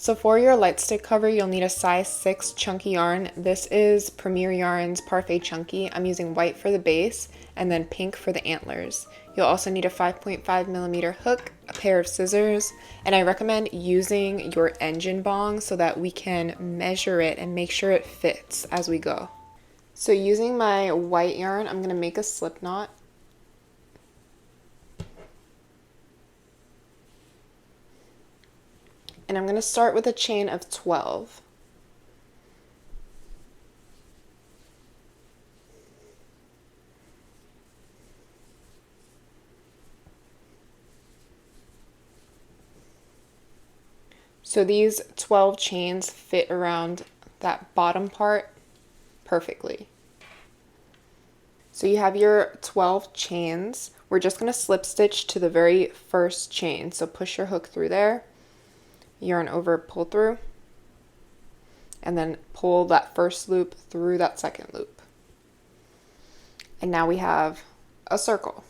So for your light stick cover, you'll need a size 6 chunky yarn. This is Premier Yarn's Parfait Chunky. I'm using white for the base and then pink for the antlers. You'll also need a 5.5mm hook, a pair of scissors, and I recommend using your Engene Bong so that we can measure it and make sure it fits as we go. So using my white yarn, I'm going to make a slip knot. And I'm going to start with a chain of 12. So these 12 chains fit around that bottom part perfectly. So you have your 12 chains. We're just going to slip stitch to the very first chain. So push your hook through there, yarn over, pull through, and then pull that first loop through that second loop. And now we have a circle.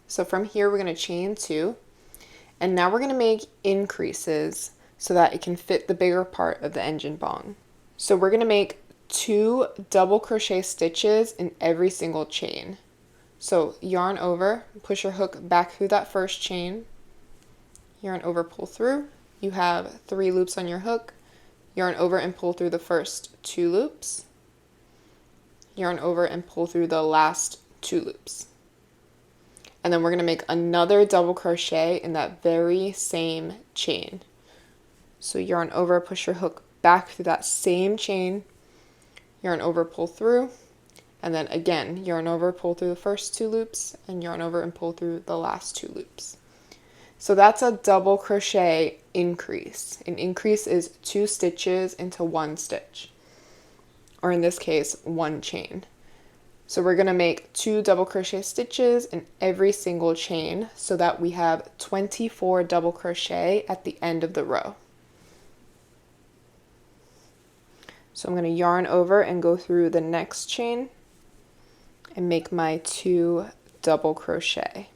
So from here we're going to chain 2, and now we're going to make increases so that it can fit the bigger part of the Engene Bong. So we're going to make 2 double crochet stitches in every single chain. So yarn over, push your hook back through that first chain, yarn over, pull through. You have 3 loops on your hook, yarn over and pull through the first 2 loops, yarn over and pull through the last 2 loops. And then we're going to make another double crochet in that very same chain. So yarn over, push your hook back through that same chain, yarn over, pull through, and then again, yarn over, pull through the first 2 loops, and yarn over and pull through the last 2 loops. So that's a double crochet increase. An increase is 2 stitches into 1 stitch, or in this case, 1 chain. So we're going to make 2 double crochet stitches in every single chain so that we have 24 double crochet at the end of the row. So I'm going to yarn over and go through the next chain and make my 2 double crochet.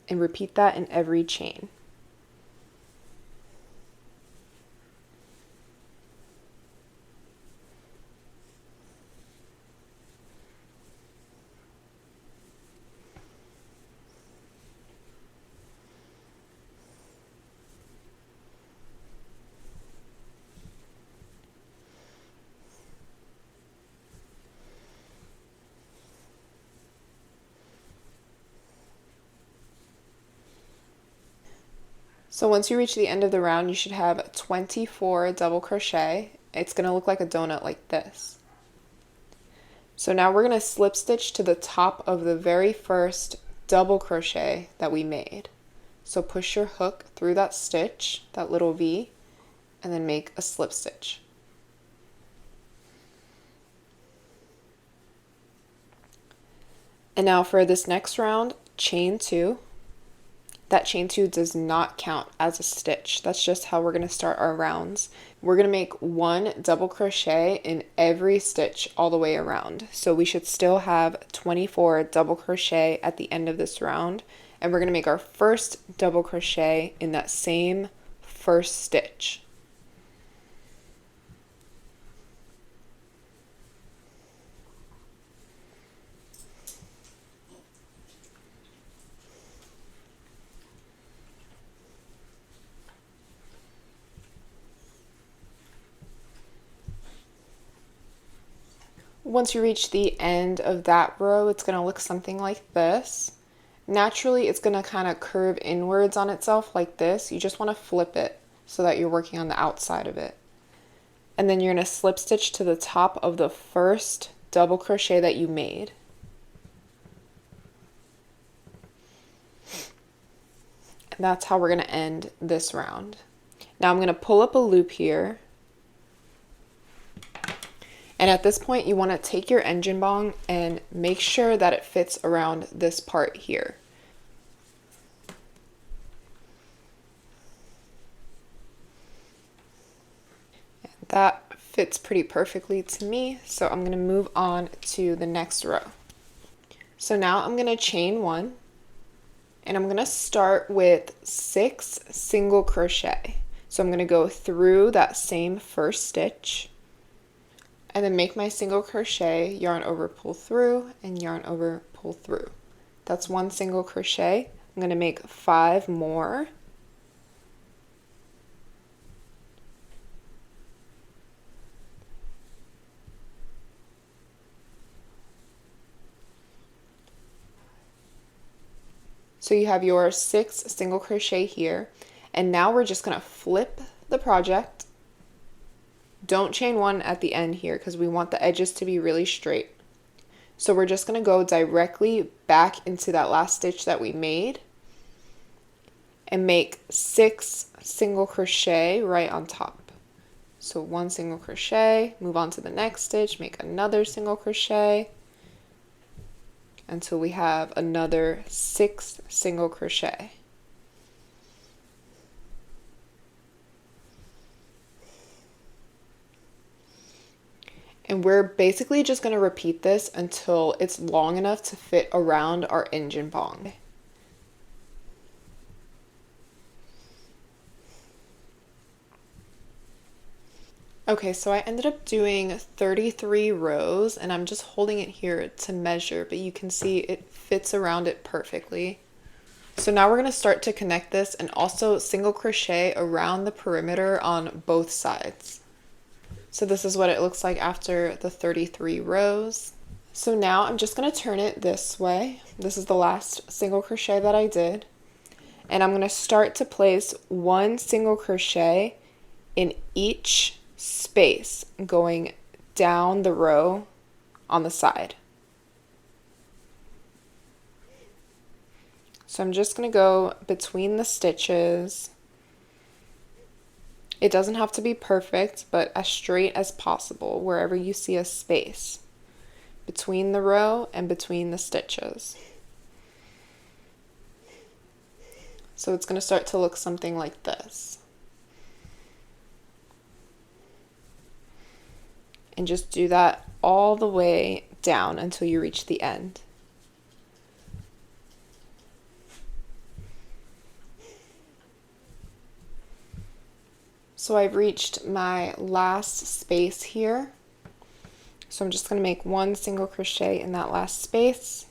And repeat that in every chain. So once you reach the end of the round, you should have 24 double crochet. It's going to look like a donut like this. So now we're going to slip stitch to the top of the very first double crochet that we made. So push your hook through that stitch, that little V, and then make a slip stitch. And now for this next round, chain 2. That chain 2 does not count as a stitch. That's just how we're going to start our rounds. We're going to make 1 double crochet in every stitch all the way around. So we should still have 24 double crochet at the end of this round. And we're going to make our first double crochet in that same first stitch. Once you reach the end of that row, it's going to look something like this. Naturally, it's going to kind of curve inwards on itself like this. You just want to flip it so that you're working on the outside of it. And then you're going to slip stitch to the top of the first double crochet that you made. And that's how we're going to end this round. Now I'm going to pull up a loop here. And at this point, you want to take your Engene Bong and make sure that it fits around this part here. And that fits pretty perfectly to me, so I'm going to move on to the next row. So now I'm going to chain 1, and I'm going to start with 6 single crochet. So I'm going to go through that same first stitch and then make my single crochet, yarn over, pull through, and yarn over, pull through. That's 1 single crochet. I'm going to make 5 more. So you have your 6 single crochet here, and now we're just going to flip the project. Don't chain 1 at the end here because we want the edges to be really straight. So we're just going to go directly back into that last stitch that we made and make 6 single crochet right on top. So 1 single crochet, move on to the next stitch, make another single crochet until we have another 6 single crochet. And we're basically just going to repeat this until it's long enough to fit around our Engene Bong. Okay, so I ended up doing 33 rows, and I'm just holding it here to measure, but you can see it fits around it perfectly. So now we're going to start to connect this and also single crochet around the perimeter on both sides. So this is what it looks like after the 33 rows. So now I'm just going to turn it this way. This is the last single crochet that I did. And I'm going to start to place 1 single crochet in each space going down the row on the side. So I'm just going to go between the stitches. It doesn't have to be perfect, but as straight as possible wherever you see a space between the row and between the stitches. So it's going to start to look something like this. And just do that all the way down until you reach the end. So I've reached my last space here. So I'm just going to make 1 single crochet in that last space.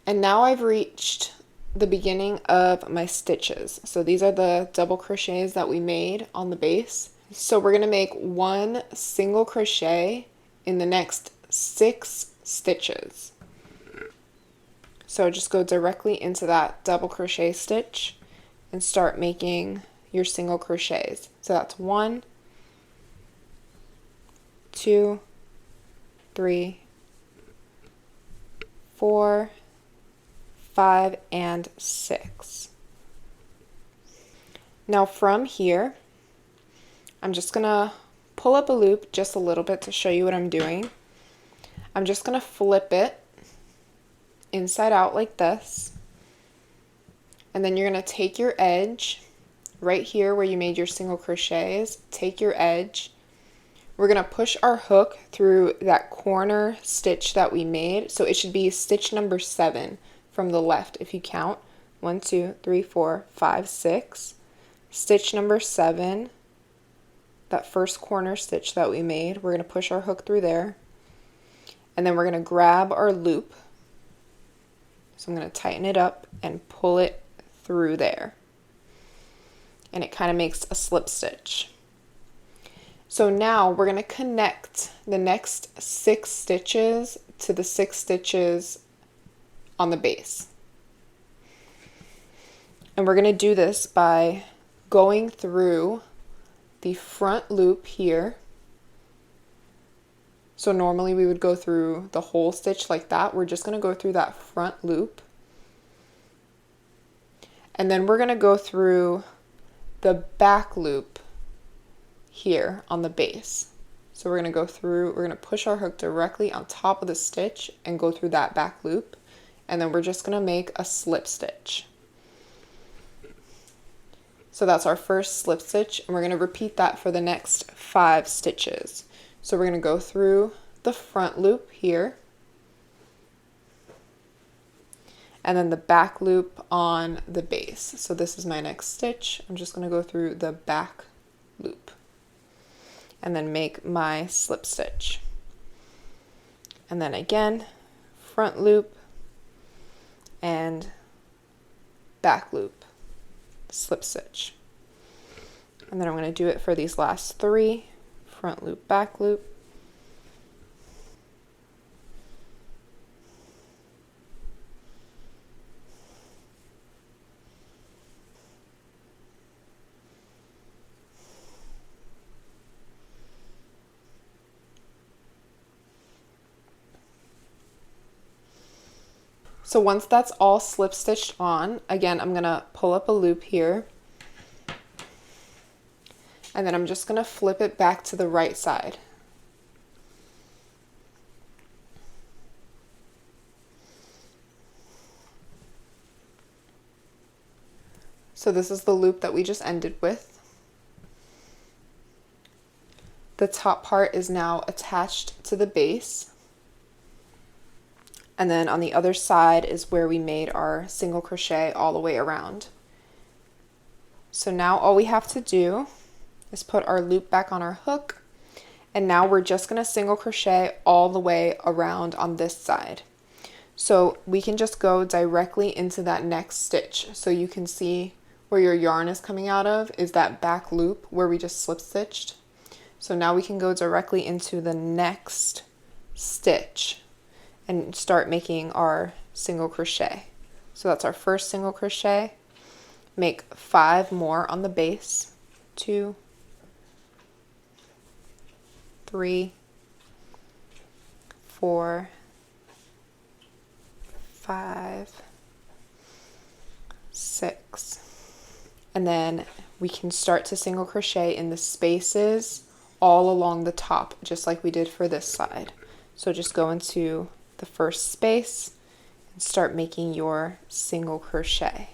And now I've reached the beginning of my stitches. So these are the double crochets that we made on the base. So we're going to make 1 single crochet in the next 6 stitches. So just go directly into that double crochet stitch and start making your single crochets. So that's 1, 2, 3, 4, 5, and 6. Now from here, I'm just gonna pull up a loop just a little bit to show you what I'm doing. I'm just gonna flip it inside out like this, and then you're gonna take your edge right here where you made your single crochets, take your edge. We're going to push our hook through that corner stitch that we made. So it should be stitch number 7 from the left if you count. 1, 2, 3, 4, 5, 6. Stitch number 7, that first corner stitch that we made, we're going to push our hook through there. And then we're going to grab our loop. So I'm going to tighten it up and pull it through there. And it kind of makes a slip stitch. So now we're going to connect the next 6 stitches to the 6 stitches on the base. And we're going to do this by going through the front loop here. So normally we would go through the whole stitch like that. We're just going to go through that front loop. And then we're going to go through the back loop here on the base. So we're going to go through, we're going to push our hook directly on top of the stitch and go through that back loop. And then we're just going to make a slip stitch. So that's our first slip stitch, and we're going to repeat that for the next 5 stitches. So we're going to go through the front loop here. and then the back loop on the base. So this is my next stitch. I'm just going to go through the back loop and then make my slip stitch. And then again, front loop and back loop, slip stitch. And then I'm going to do it for these last 3, front loop, back loop. So once that's all slip stitched on, again, I'm going to pull up a loop here. And then I'm just going to flip it back to the right side. So this is the loop that we just ended with. The top part is now attached to the base. And then on the other side is where we made our single crochet all the way around. So now all we have to do is put our loop back on our hook, and now we're just going to single crochet all the way around on this side. So we can just go directly into that next stitch. So you can see where your yarn is coming out of is that back loop where we just slip stitched. So now we can go directly into the next stitch and start making our single crochet. So that's our first single crochet. Make 5 more on the base. 2, 3, 4, 5, 6. And then we can start to single crochet in the spaces all along the top, just like we did for this side. So just go into the first space and start making your single crochet.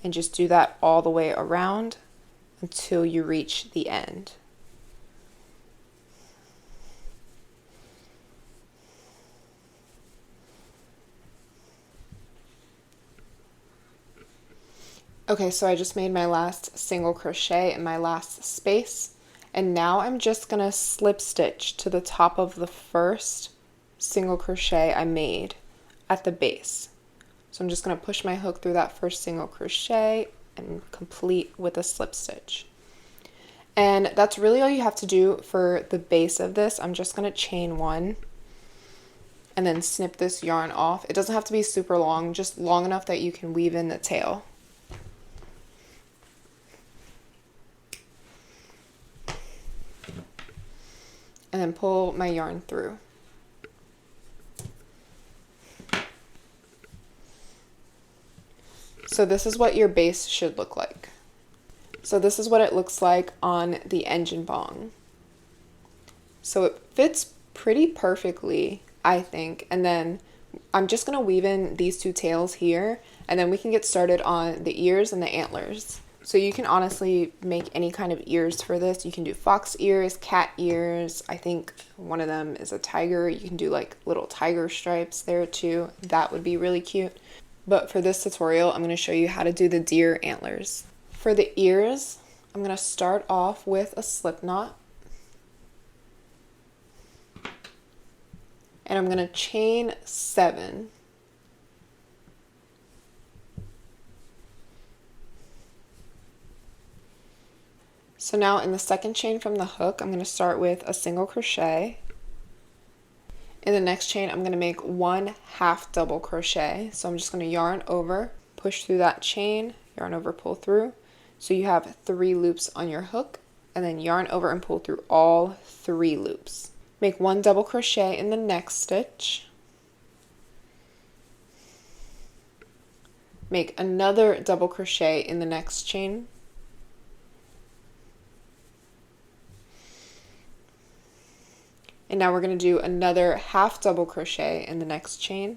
And just do that all the way around until you reach the end. Okay, so I just made my last single crochet in my last space. And now I'm just going to slip stitch to the top of the first single crochet I made at the base. So I'm just going to push my hook through that first single crochet and complete with a slip stitch. And that's really all you have to do for the base of this. I'm just going to chain 1 and then snip this yarn off. It doesn't have to be super long, just long enough that you can weave in the tail. And then pull my yarn through. So this is what your base should look like. So this is what it looks like on the Engene Bong. So it fits pretty perfectly, I think. And then I'm just going to weave in these 2 tails here, and then we can get started on the ears and the antlers. So you can honestly make any kind of ears for this. You can do fox ears, cat ears. I think one of them is a tiger. You can do like little tiger stripes there too. That would be really cute. But for this tutorial, I'm going to show you how to do the deer antlers. For the ears, I'm going to start off with a slip knot. And I'm going to chain 7. So now in the second chain from the hook, I'm going to start with a single crochet. In the next chain, I'm going to make 1 half double crochet. So I'm just going to yarn over, push through that chain, yarn over, pull through. So you have 3 loops on your hook, and then yarn over and pull through all 3 loops. Make 1 double crochet in the next stitch. Make another double crochet in the next chain. And now we're going to do another half double crochet in the next chain.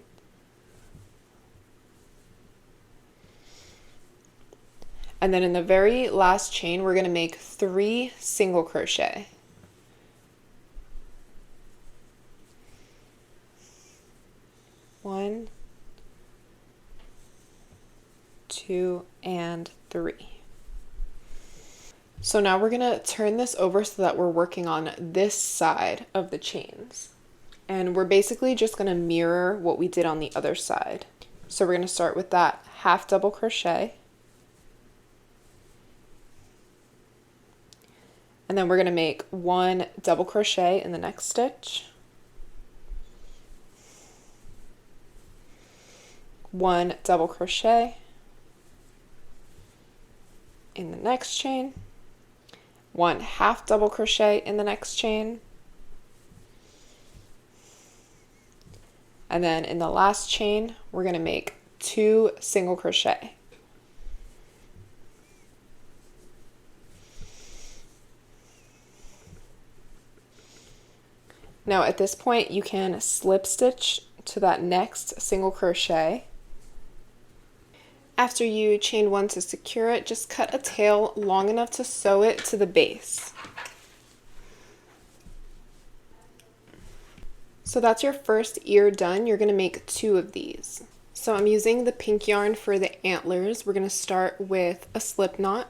And then in the very last chain, we're going to make 3 single crochet. 2, and 3. So now we're going to turn this over so that we're working on this side of the chains. And we're basically just going to mirror what we did on the other side. So we're going to start with that half double crochet. And then we're going to make 1 double crochet in the next stitch. 1 double crochet in the next chain. 1 half double crochet in the next chain. And then in the last chain, we're going to make 2 single crochet. Now at this point, you can slip stitch to that next single crochet. After you chain 1 to secure it, just cut a tail long enough to sew it to the base. So that's your first ear done. You're going to make 2 of these. So I'm using the pink yarn for the antlers. We're going to start with a slip knot.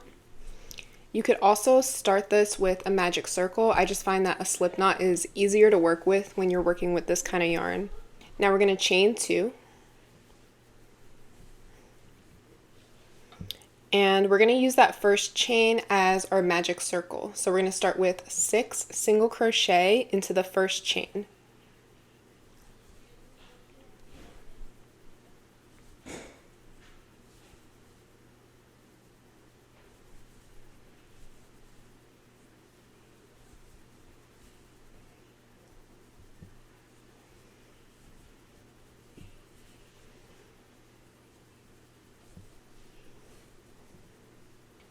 You could also start this with a magic circle. I just find that a slip knot is easier to work with when you're working with this kind of yarn. Now we're going to chain 2. And we're going to use that first chain as our magic circle. So we're going to start with 6 single crochet into the first chain.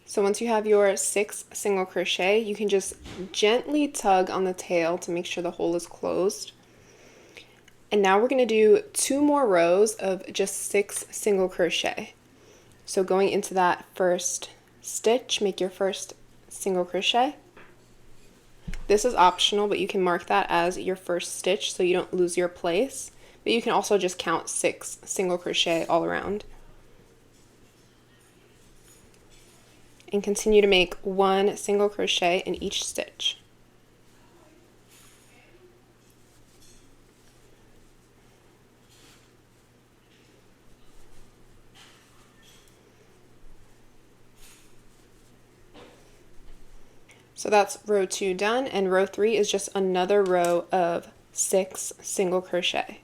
So once you have your 6 single crochet, you can just gently tug on the tail to make sure the hole is closed. And now we're going to do 2 more rows of just 6 single crochet. So going into that first stitch, make your first single crochet. This is optional, but you can mark that as your first stitch so you don't lose your place. But you can also just count 6 single crochet all around. And continue to make 1 single crochet in each stitch. So that's row 2 done, and row 3 is just another row of 6 single crochet.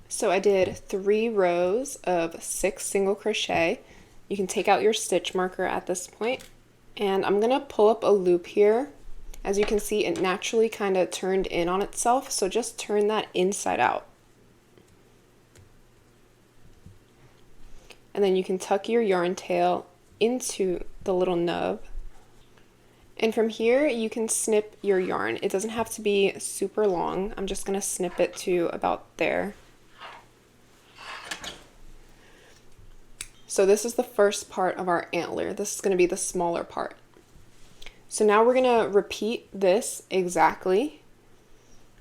So I did 3 rows of 6 single crochet. You can take out your stitch marker at this point, and I'm gonna pull up a loop here. As you can see, it naturally kind of turned in on itself, so just turn that inside out. And then you can tuck your yarn tail into the little nub. And from here, you can snip your yarn. It doesn't have to be super long. I'm just gonna snip it to about there. So this is the first part of our antler. This is going to be the smaller part. So now we're going to repeat this exactly,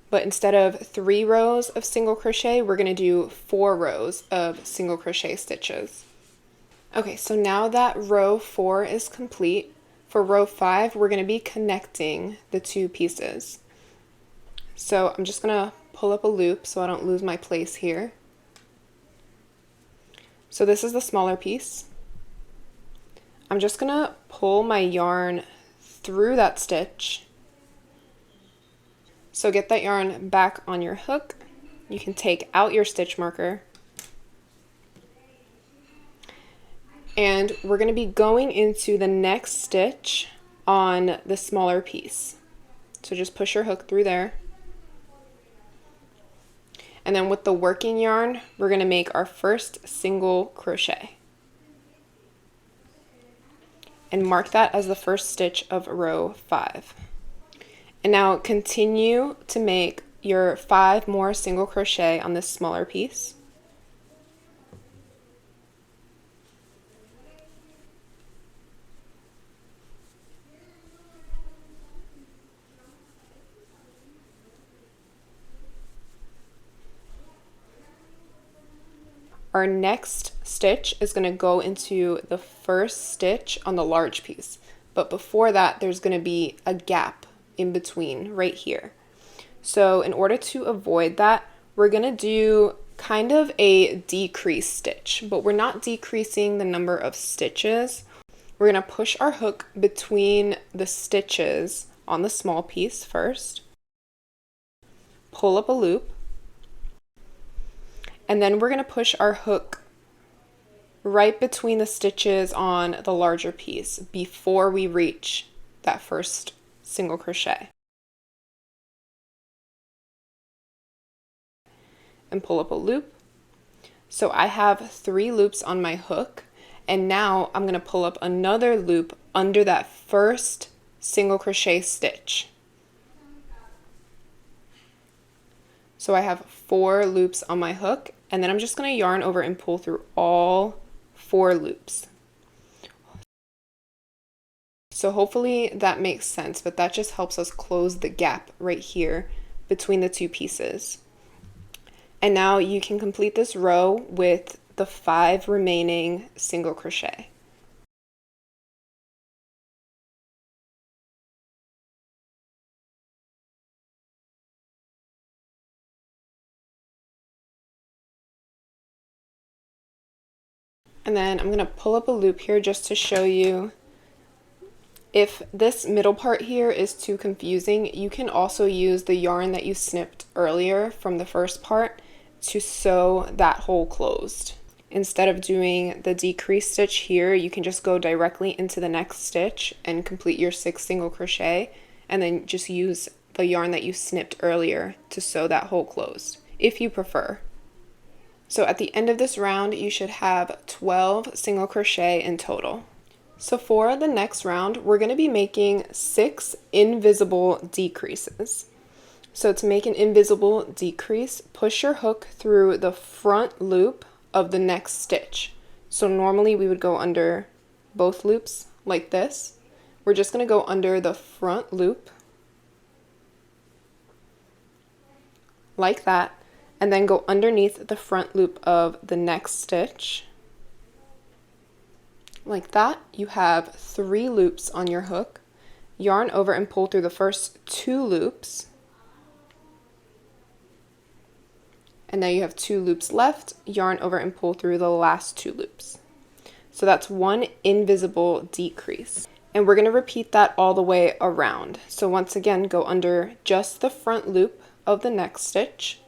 but instead of 3 rows of single crochet, we're going to do 4 rows of single crochet stitches. Okay, so now that row 4 is complete, for row 5, we're going to be connecting the 2 pieces. So I'm just going to pull up a loop so I don't lose my place here. So this is the smaller piece. I'm just gonna pull my yarn through that stitch. So get that yarn back on your hook. You can take out your stitch marker. And we're gonna be going into the next stitch on the smaller piece. So just push your hook through there. And then with the working yarn, we're going to make our first single crochet. And mark that as the first stitch of row 5. And now continue to make your 5 more single crochet on this smaller piece. Our next stitch is going to go into the first stitch on the large piece, but before that there's going to be a gap in between right here. So in order to avoid that, we're going to do kind of a decrease stitch, but we're not decreasing the number of stitches. We're going to push our hook between the stitches on the small piece first, pull up a loop, and then we're going to push our hook right between the stitches on the larger piece before we reach that first single crochet. And pull up a loop. So I have 3 loops on my hook, and now I'm going to pull up another loop under that first single crochet stitch. So I have 4 loops on my hook, and then I'm just going to yarn over and pull through all 4 loops. So hopefully that makes sense, but that just helps us close the gap right here between the 2 pieces. And now you can complete this row with the 5 remaining single crochet. And then I'm going to pull up a loop here just to show you. If this middle part here is too confusing, you can also use the yarn that you snipped earlier from the first part to sew that hole closed. Instead of doing the decrease stitch here, you can just go directly into the next stitch and complete your 6 single crochet, and then just use the yarn that you snipped earlier to sew that hole closed, if you prefer. So at the end of this round, you should have 12 single crochet in total. So for the next round, we're going to be making 6 invisible decreases. So to make an invisible decrease, push your hook through the front loop of the next stitch. So normally we would go under both loops like this. We're just going to go under the front loop like that, and then go underneath the front loop of the next stitch. Like that, you have 3 loops on your hook. Yarn over and pull through the first 2 loops. And now you have 2 loops left. Yarn over and pull through the last 2 loops. So that's 1 invisible decrease. And we're going to repeat that all the way around. So once again, go under just the front loop of the next stitch,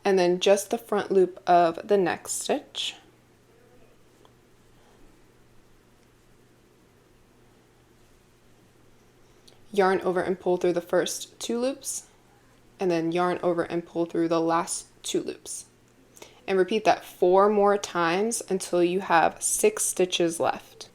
and then just the front loop of the next stitch. Yarn over and pull through the first 2 loops, and then yarn over and pull through the last 2 loops. And repeat that 4 more times until you have 6 stitches left.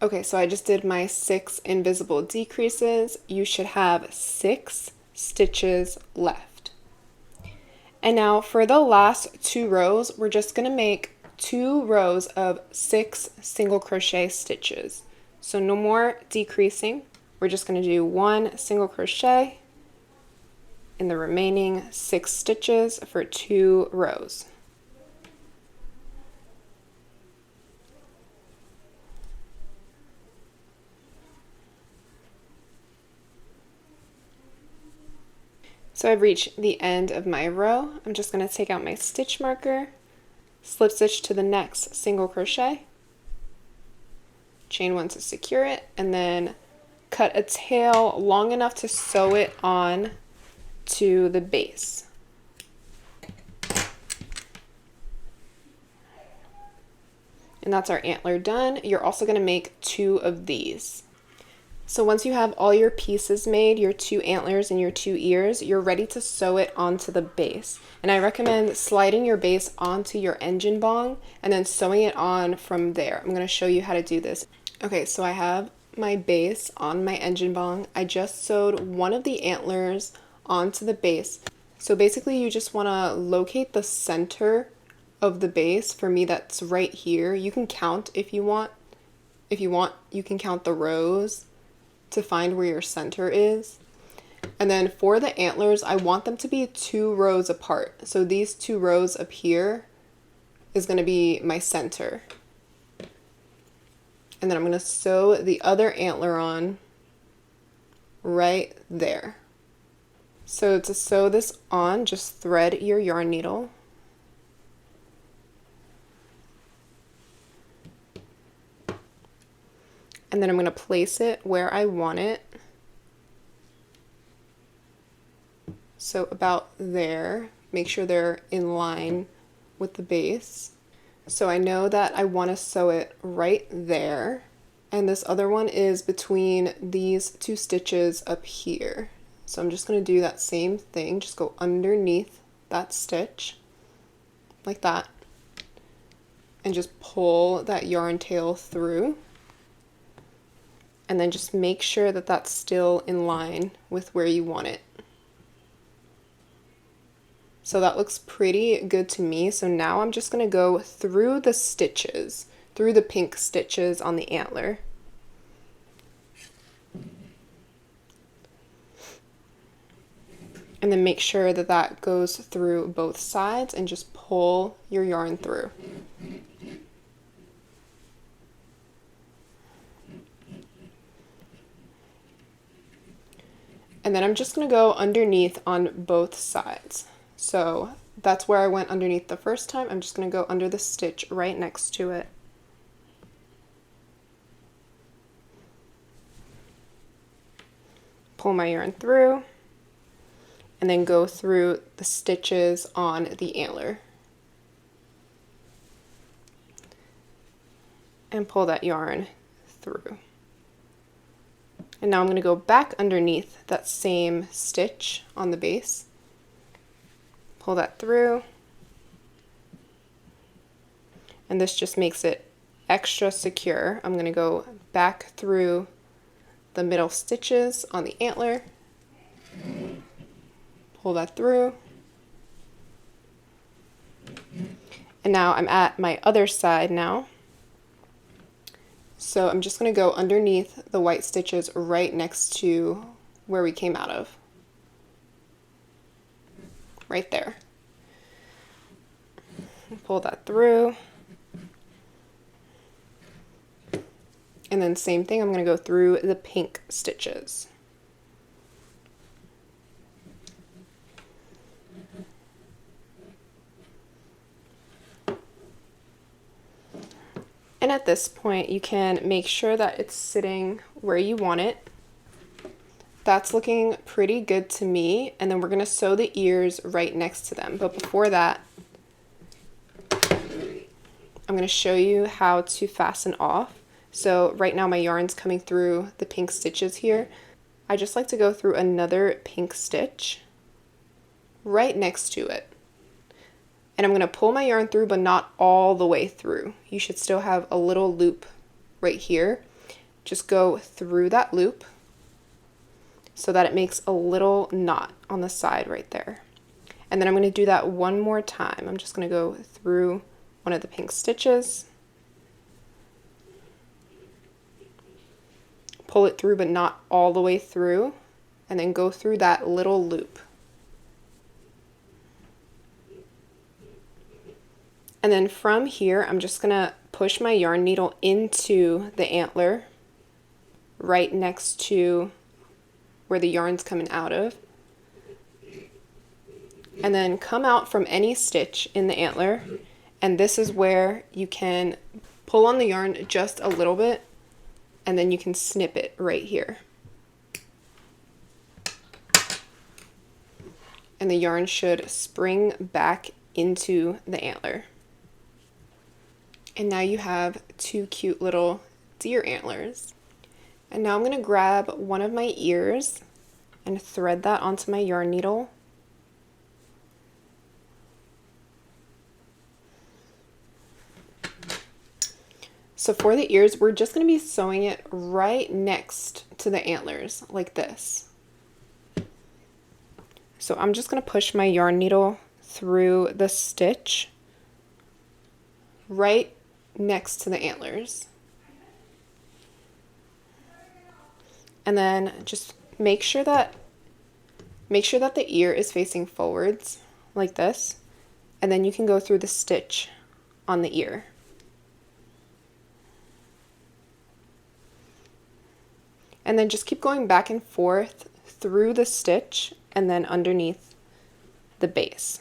Okay, so I just did my 6 invisible decreases. You should have 6 stitches left. And now for the last 2 rows, we're just going to make 2 rows of 6 single crochet stitches. So no more decreasing. We're just going to do 1 single crochet in the remaining 6 stitches for 2 rows. So I've reached the end of my row. I'm just going to take out my stitch marker, slip stitch to the next single crochet, chain 1 to secure it, and then cut a tail long enough to sew it on to the base. And that's our antler done. You're also going to make 2 of these. So once you have all your pieces made, your 2 antlers and your 2 ears, you're ready to sew it onto the base. And I recommend sliding your base onto your Engene Bong and then sewing it on from there. I'm going to show you how to do this. Okay, so I have my base on my Engene Bong. I just sewed one of the antlers onto the base. So basically you just want to locate the center of the base. For me, that's right here. You can count if you want. If you want, you can count the rows to find where your center is. And then for the antlers, I want them to be 2 rows apart. So these 2 rows up here is going to be my center. And then I'm going to sew the other antler on right there. So to sew this on, just thread your yarn needle. And then I'm going to place it where I want it. So about there. Make sure they're in line with the base. So I know that I want to sew it right there. And this other one is between these 2 stitches up here. So I'm just going to do that same thing. Just go underneath that stitch like that. And just pull that yarn tail through. And then just make sure that that's still in line with where you want it. So that looks pretty good to me. So now I'm just going to go through the stitches, through the pink stitches on the antler. And then make sure that that goes through both sides and just pull your yarn through. And then I'm just going to go underneath on both sides. So that's where I went underneath the first time. I'm just going to go under the stitch right next to it. Pull my yarn through and then go through the stitches on the antler. And pull that yarn through. And now I'm going to go back underneath that same stitch on the base. Pull that through. And this just makes it extra secure. I'm going to go back through the middle stitches on the antler. Pull that through. And now I'm at my other side now. So I'm just going to go underneath the white stitches right next to where we came out of. Right there. Pull that through. And then same thing, I'm going to go through the pink stitches. And at this point, you can make sure that it's sitting where you want it. That's looking pretty good to me. And then we're going to sew the ears right next to them. But before that, I'm going to show you how to fasten off. So right now my yarn's coming through the pink stitches here. I just like to go through another pink stitch right next to it. And I'm going to pull my yarn through, but not all the way through. You should still have a little loop right here. Just go through that loop so that it makes a little knot on the side right there. And then I'm going to do that one more time. I'm just going to go through one of the pink stitches, pull it through, but not all the way through, and then go through that little loop. And then from here, I'm just going to push my yarn needle into the antler right next to where the yarn's coming out of. And then come out from any stitch in the antler. And this is where you can pull on the yarn just a little bit, and then you can snip it right here. And the yarn should spring back into the antler. And now you have 2 cute little deer antlers. And now I'm going to grab one of my ears and thread that onto my yarn needle. So for the ears, we're just going to be sewing it right next to the antlers, like this. So I'm just going to push my yarn needle through the stitch right next to the antlers. And then just make sure that the ear is facing forwards like this, and then you can go through the stitch on the ear. And then just keep going back and forth through the stitch and then underneath the base.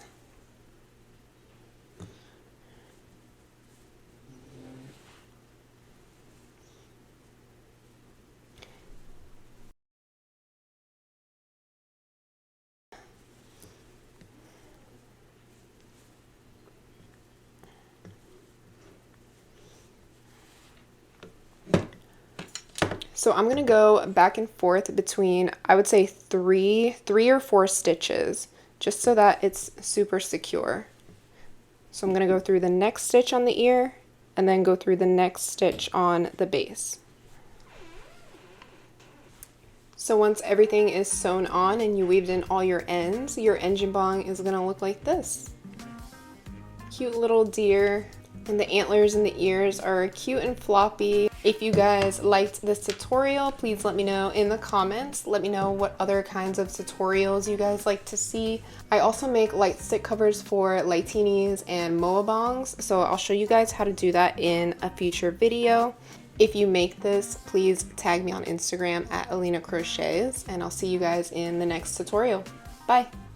So I'm going to go back and forth between, I would say three or four stitches, just so that it's super secure. So I'm going to go through the next stitch on the ear and then go through the next stitch on the base. So once everything is sewn on and you weaved in all your ends, your Engene Bong is going to look like this. Cute little deer. And the antlers and the ears are cute and floppy. If you guys liked this tutorial, please let me know in the comments. Let me know what other kinds of tutorials you guys like to see. I also make light stick covers for Lighteenies and Moa Bongs, so I'll show you guys how to do that in a future video. If you make this, please tag me on Instagram at Alina Crochets, and I'll see you guys in the next tutorial. Bye!